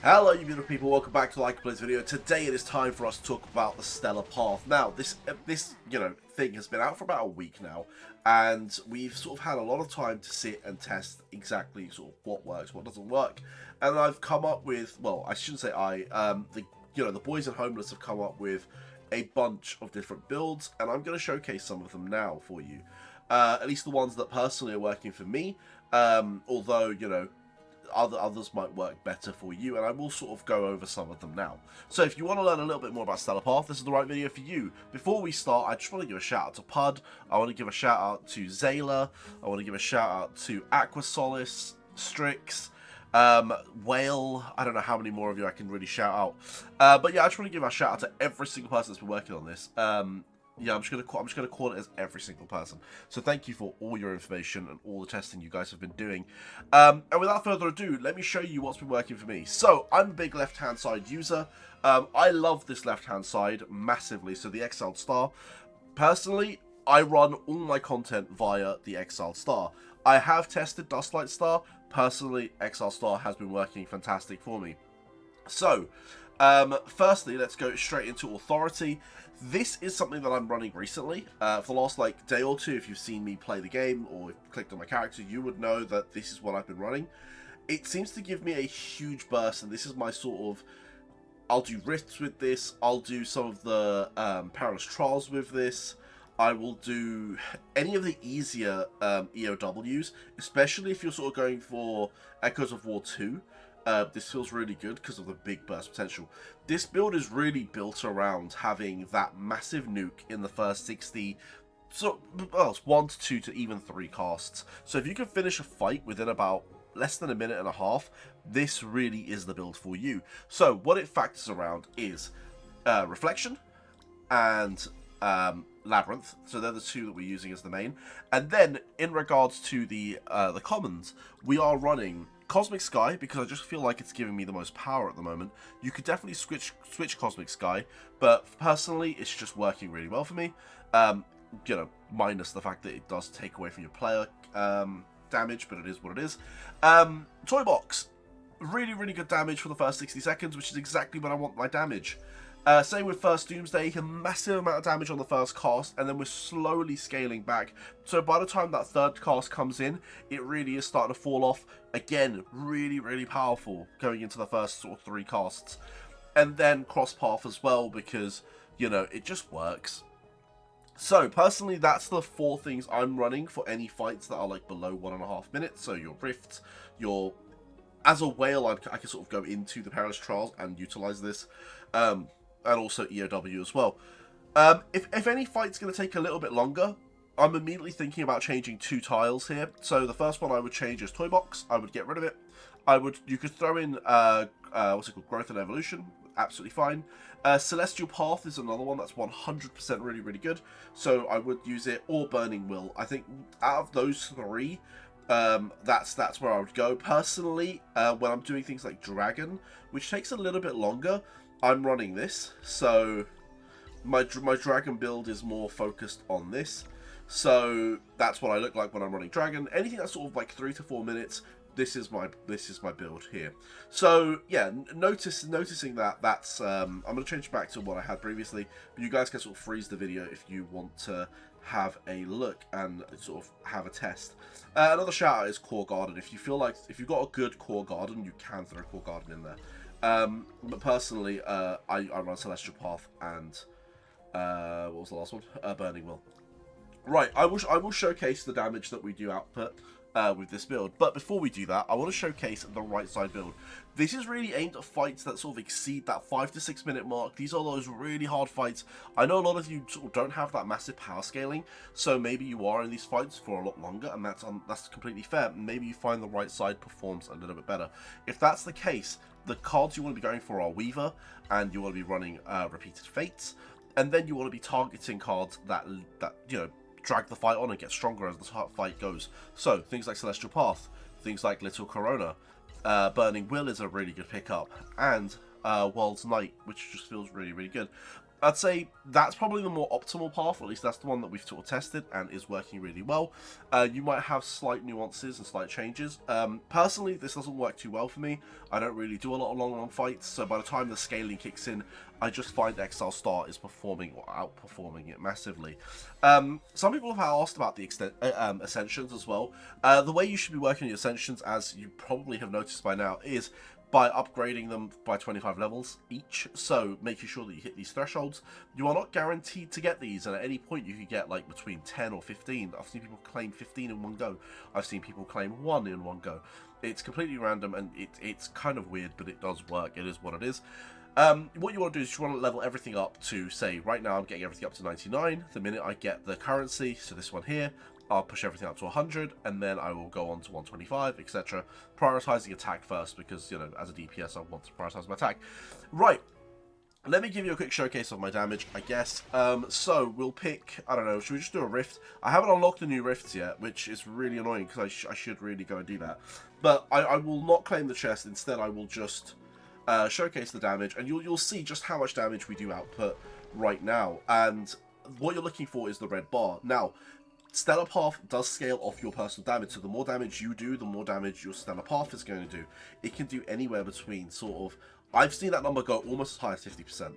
Hello you beautiful people, welcome back to Like Plays video. Today it is time for us to talk about the Stella path. Now this thing has been out for about a week now, and we've sort of had a lot of time to sit and test exactly sort of what works, what doesn't work. And I've come up with, well, I shouldn't say the boys and homeless have come up with a bunch of different builds, and I'm going to showcase some of them now for you. At least the ones that personally are working for me. Although, others might work better for you, and I will sort of go over some of them now. So if you want to learn a little bit more about Stella Path, this is the right video for you. Before we start, I just want to give a shout out to Pud, I want to give a shout out to Zayla, I want to give a shout out to Aquasolace, Strix, Whale, I don't know how many more of you I can really shout out. But yeah, I just want to give a shout out to every single person that's been working on this. Yeah, I'm just gonna call it as every single person. So thank you for all your information and all the testing you guys have been doing. And without further ado, let me show you what's been working for me. So I'm a big left-hand side user. I love this left-hand side massively. So the Exiled Star. Personally, I run all my content via the Exiled Star. I have tested Dustlight Star. Personally, Exiled Star has been working fantastic for me. So, firstly, let's go straight into Authority. This is something that I'm running recently. For the last day or two, if you've seen me play the game or clicked on my character, you would know that this is what I've been running. It seems to give me a huge burst, and this is my sort of... I'll do rifts with this. I'll do some of the perilous trials with this. I will do any of the easier EOWs, especially if you're sort of going for Echoes of War 2. This feels really good because of the big burst potential. This build is really built around having that massive nuke in the first 60, so well, it's 1 to 2 to even 3 casts. So if you can finish a fight within about less than a minute and a half, this really is the build for you. So what it factors around is Reflection and Labyrinth. So they're the two that we're using as the main. And then in regards to the commons, we are running Cosmic Sky, because I just feel like it's giving me the most power at the moment. You could definitely switch Cosmic Sky, but personally, it's just working really well for me. Minus the fact that it does take away from your player damage, but it is what it is. Toy Box, really, really good damage for the first 60 seconds, which is exactly when I want my damage. Same with First Doomsday, a massive amount of damage on the first cast, and then we're slowly scaling back. So by the time that third cast comes in, it really is starting to fall off. Again, really, really powerful going into the first sort of 3 casts. And then Cross Path as well, because, it just works. So, personally, that's the 4 things I'm running for any fights that are below 1.5 minutes. So your Rift, your... As a whale, I can sort of go into the Perilous Trials and utilize this. And also EOW as well. If any fight's going to take a little bit longer, I'm immediately thinking about changing 2 tiles here. So the first one I would change is Toy Box. I would get rid of it. You could throw in what's it called, Growth and Evolution. Absolutely fine. Celestial Path is another one that's 100% really, really good. So I would use it, or Burning Will. I think out of those 3, that's where I would go. Personally, when I'm doing things like Dragon, which takes a little bit longer, I'm running this, so my Dragon build is more focused on this. So that's what I look like when I'm running Dragon. Anything that's sort of 3 to 4 minutes, this is my build here. So yeah, noticing that's I'm gonna change back to what I had previously, but you guys can sort of freeze the video if you want to have a look and sort of have a test. Another shout out is Core Garden. If you've got a good Core Garden, you can throw Core Garden in there. But personally, I run Celestial Path and what was the last one? Burning Will. Right, I will showcase the damage that we do output with this build, but before we do that, I want to showcase the right side build. This is really aimed at fights that sort of exceed that 5 to 6 minute mark. These are those really hard fights. I know a lot of you sort of don't have that massive power scaling, so maybe you are in these fights for a lot longer, and that's completely fair. Maybe you find the right side performs a little bit better. If that's the case, the cards you want to be going for are Weaver, and you want to be running Repeated Fates, and then you want to be targeting cards that drag the fight on and get stronger as the fight goes. So things like Celestial Path, things like Little Corona, Burning Will is a really good pickup, and World's Night, which just feels really, really good. I'd say that's probably the more optimal path, or at least that's the one that we've sort of tested and is working really well. You might have slight nuances and slight changes. Personally, this doesn't work too well for me. I don't really do a lot of long fights, so by the time the scaling kicks in, I just find Exile Star is performing or outperforming it massively. Some people have asked about the Ascensions as well. The way you should be working your Ascensions, as you probably have noticed by now, is by upgrading them by 25 levels each, so making sure that you hit these thresholds. You are not guaranteed to get these, and at any point you could get like between 10 or 15. I've seen people claim 15 in one go. I've seen people claim 1 in one go. It's completely random, and it's kind of weird, but it does work. It is what it is. What you want to do is you want to level everything up to, say, right now I'm getting everything up to 99. The minute I get the currency, so this one here, I'll push everything up to 100, and then I will go on to 125, etc. Prioritizing attack first, because, you know, as a DPS, I want to prioritize my attack. Right, let me give you a quick showcase of my damage, I guess. So, we'll pick, I don't know, should we just do a rift? I haven't unlocked the new rifts yet, which is really annoying, because I should really go and do that. But I will not claim the chest, instead I will just showcase the damage, and you'll see just how much damage we do output right now. And what you're looking for is the red bar. Now, Stellar Path does scale off your personal damage, so the more damage you do, the more damage your Stellar Path is going to do. It can do anywhere between sort of, I've seen that number go almost as high as 50%,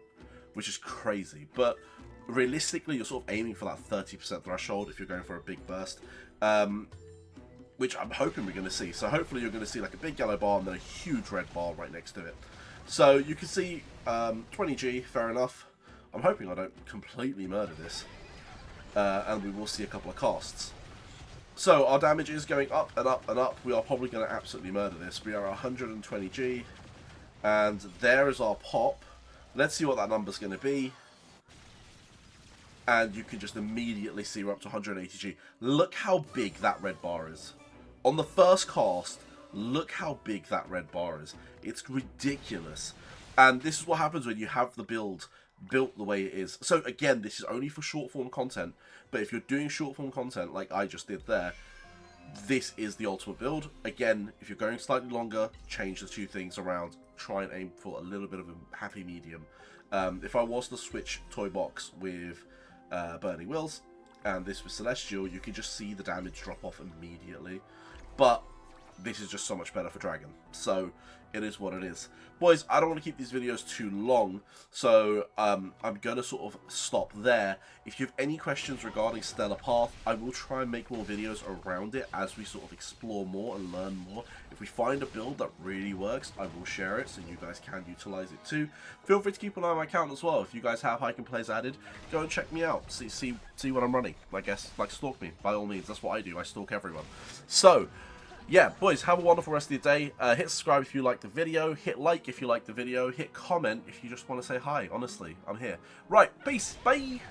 which is crazy, but realistically you're sort of aiming for that 30% threshold if you're going for a big burst, which I'm hoping we're going to see. So hopefully you're going to see like a big yellow bar and then a huge red bar right next to it. So you can see 20G, fair enough. I'm hoping I don't completely murder this. And we will see a couple of casts. So our damage is going up and up and up. We are probably going to absolutely murder this. We are 120G, and there is our pop. Let's see what that number's going to be. And you can just immediately see we're up to 180G. Look how big that red bar is. On the first cast, look how big that red bar is. It's ridiculous. And this is what happens when you have the build built the way it is. So again, this is only for short form content, but if you're doing short form content like I just did there, this is the ultimate build. Again, if you're going slightly longer, change the two things around, try and aim for a little bit of a happy medium. If I was to switch Toy Box with Burning Wills and this was Celestial, you can just see the damage drop off immediately, but this is just so much better for Dragon, so it is what it is. Boys, I don't want to keep these videos too long, so I'm going to sort of stop there. If you have any questions regarding Stellar Path, I will try and make more videos around it as we sort of explore more and learn more. If we find a build that really works, I will share it so you guys can utilize it too. Feel free to keep an eye on my account as well. If you guys have Hiking Plays added, go and check me out. See what I'm running. I guess, like, stalk me, by all means. That's what I do. I stalk everyone. So, yeah, boys, have a wonderful rest of your day. Hit subscribe if you like the video. Hit like if you like the video. Hit comment if you just want to say hi. Honestly, I'm here. Right, peace. Bye.